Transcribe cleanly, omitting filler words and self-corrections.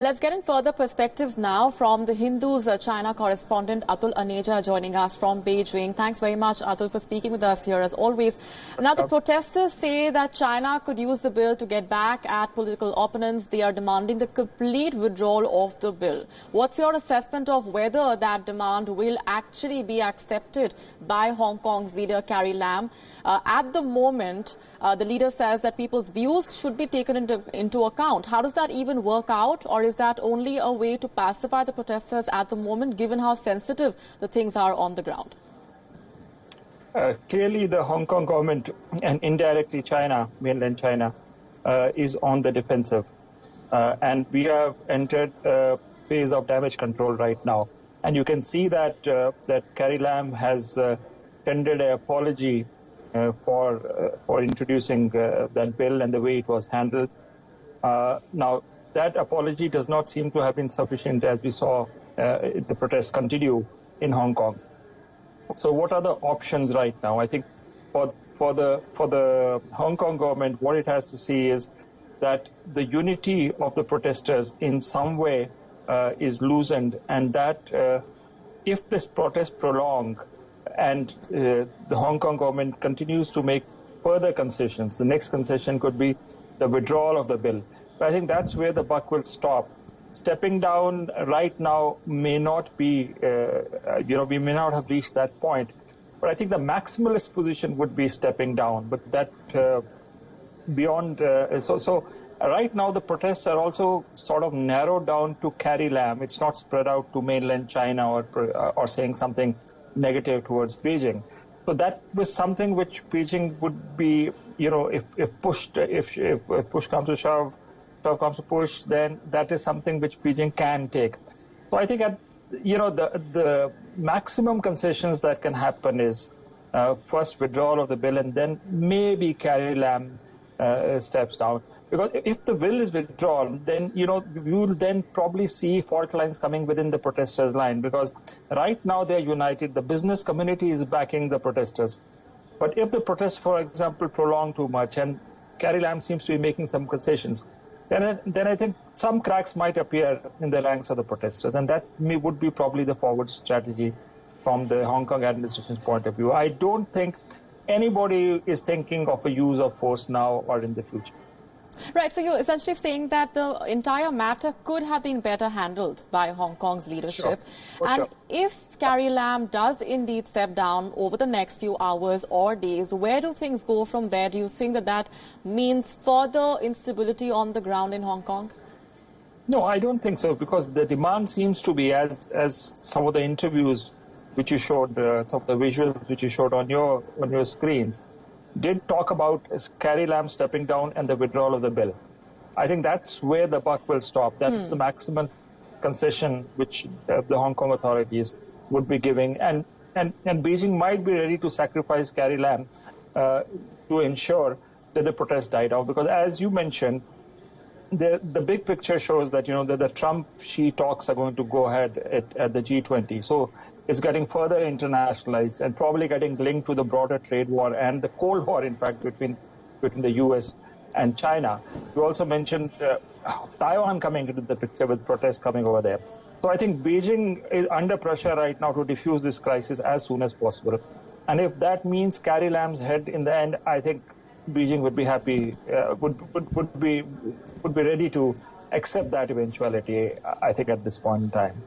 Let's get in further perspectives now from the Hindu's China correspondent Atul Aneja joining us from Beijing. Thanks very much, Atul, for speaking with us here as always. Now, the protesters say that China could use the bill to get back at political opponents. They are demanding the complete withdrawal of the bill. What's your assessment of whether that demand will actually be accepted by Hong Kong's leader, Carrie Lam? At the moment, the leader says that people's views should be taken into account. How does that even work out? Or is that only a way to pacify the protesters at the moment, given how sensitive the things are on the ground? Clearly, the Hong Kong government and indirectly China, mainland China, is on the defensive. And we have entered a phase of damage control right now. And you can see that Carrie Lam has tendered an apology for introducing that bill and the way it was handled. Now, that apology does not seem to have been sufficient, as we saw the protests continue in Hong Kong. So what are the options right now? I think for the Hong Kong government, what it has to see is that the unity of the protesters in some way is loosened, and that if this protest prolong and the Hong Kong government continues to make further concessions, the next concession could be the withdrawal of the bill. But I think that's where the buck will stop. Stepping down right now may not be, we may not have reached that point. But I think the maximalist position would be stepping down. But that beyond, so right now the protests are also sort of narrowed down to Carrie Lam. It's not spread out to mainland China or saying something negative towards Beijing. So that was something which Beijing would be, if push comes to shove comes to push, then that is something which Beijing can take. So I think the maximum concessions that can happen is first withdrawal of the bill, and then maybe Carrie Lam steps down. Because if the bill is withdrawn, then you will then probably see fault lines coming within the protesters' line, because right now they're united. The business community is backing the protesters. But if the protests, for example, prolong too much, and Carrie Lam seems to be making some concessions, then I think some cracks might appear in the ranks of the protesters, and that would be probably the forward strategy from the Hong Kong administration's point of view. I don't think anybody is thinking of a use of force now or in the future. Right, so you're essentially saying that the entire matter could have been better handled by Hong Kong's leadership. Sure. If Carrie Lam does indeed step down over the next few hours or days, where do things go from there? Do you think that means further instability on the ground in Hong Kong? No, I don't think so, because the demand seems to be, as some of the interviews which you showed, some of the visuals which you showed on your screens, did talk about Carrie Lam stepping down and the withdrawal of the bill. I think that's where the buck will stop. That's the maximum concession which the Hong Kong authorities would be giving. And Beijing might be ready to sacrifice Carrie Lam to ensure that the protest died out. Because as you mentioned, the big picture shows that, that the Trump-Xi talks are going to go ahead at the G20. So it's getting further internationalized and probably getting linked to the broader trade war and the Cold War, in fact, between the U.S. and China. You also mentioned Taiwan coming into the picture with protests coming over there. So I think Beijing is under pressure right now to defuse this crisis as soon as possible. And if that means Carrie Lam's head in the end, I think Beijing would be happy, would be ready to accept that eventuality, I think, at this point in time.